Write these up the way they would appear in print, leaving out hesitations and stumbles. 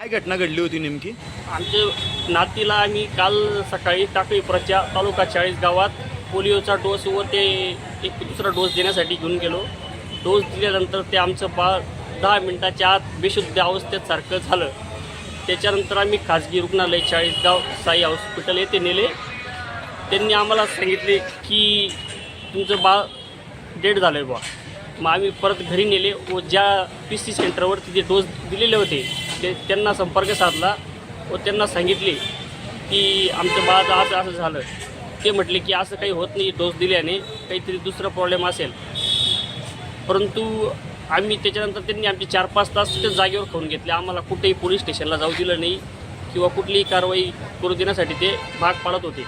काय घटना घडली होती नेमकी? आमच्या नातीला आम्ही काल सकाळी टाकळीपुराच्या तालुका 40 गावात पोलिओचा डोस व ते एक दुसरा डोस देण्यासाठी घेऊन गेलो. डोस दिल्यानंतर ते आमचं बाळ 10 मिनिटाच्या आत बेशुद्ध अवस्थेत सारखं झालं. त्याच्यानंतर आम्ही खाजगी रुग्णालय 40 गाव साई हॉस्पिटल येथे नेले. त्यांनी आम्हाला सांगितले की तुमचं बाळ डेड झालं आहे बुवा. मग आम्ही परत घरी नेले व ज्या PC सेंटरवर तिथे डोस दिलेले होते त्यांना संपर्क साधला व त्यांना सांगितले की आमच्या बाळाचं असं झालं. ते म्हटले की असं काही होत नाही, डोस दिल्याने काहीतरी दुसरा प्रॉब्लेम असेल. परंतु आम्ही त्याच्यानंतर त्यांनी आमचे 4-5 तास तिथे जागेवर खाऊन घेतले. आम्हाला कुठेही पोलीस स्टेशनला जाऊ दिलं नाही किंवा कुठलीही कारवाई करू देण्यासाठी ते भाग पाडत होते.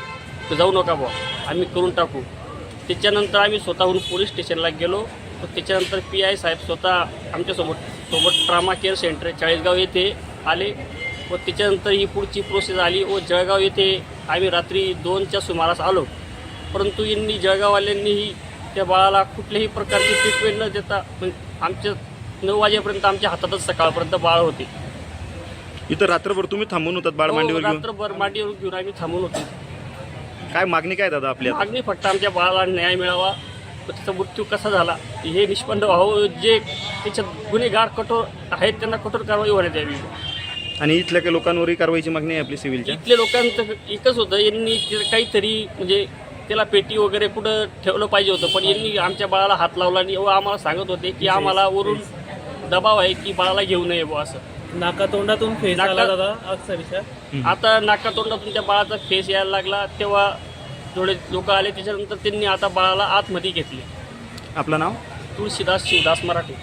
तर जाऊ नका बुवा, आम्ही करून टाकू. त्याच्यानंतर आम्ही स्वतःहून पोलीस स्टेशनला गेलो. त्याच्यानंतर PI साहेब स्वतः आमच्यासोबत ट्रामा केअर सेंटर 40 गाव येथे आले व त्याच्यानंतर ही पुढची प्रोसेस आली व जळगाव येथे आम्ही रात्री 2च्या सुमारास आलो. परंतु यांनी जळगाववाल्यांनीही त्या बाळाला कुठल्याही प्रकारची ट्रीटमेंट न देता आमच्या 9 वाजेपर्यंत आमच्या हातातच सकाळपर्यंत बाळ होते. इथं रात्रभर तुम्ही थांबून होतात बाळ मांडीवर घेऊन? रात्रभर मांडीवर घेऊन आम्ही थांबून होतो. काय मागणी काय दादा आपल्या? मागणी फक्त आमच्या बाळाला न्याय मिळावा, त्याचा मृत्यू कसा झाला हे निष्पन्न व्हावं. जे त्याच्यात गुन्हेगार कठोर आहेत त्यांना कठोर कारवाई होण्यात यावी. आणि इथल्या काही लोकांवरही कारवाईची मागणी आहे आपली सिव्हिलच्या? इथल्या लोकांचं एकच होतं, यांनी काहीतरी म्हणजे त्याला पेटी वगैरे कुठं ठेवलं पाहिजे होतं, पण यांनी आमच्या बाळाला हात लावला नाही व आम्हाला सांगत होते की आम्हाला वरून दबाव आहे की बाळाला घेऊ नये बुवा असं. नाकातोंडातून फेस आला दादा अक्षरशः. आता नाकातोंडातून त्या बाळाचा फेस यायला लागला तेव्हा थोडे लोक आले. त्याच्यानंतर त्यांनी आता बाळाला आतमध्ये घेतले. आपलं नाव? तुळशीदास शिवदास मराठे.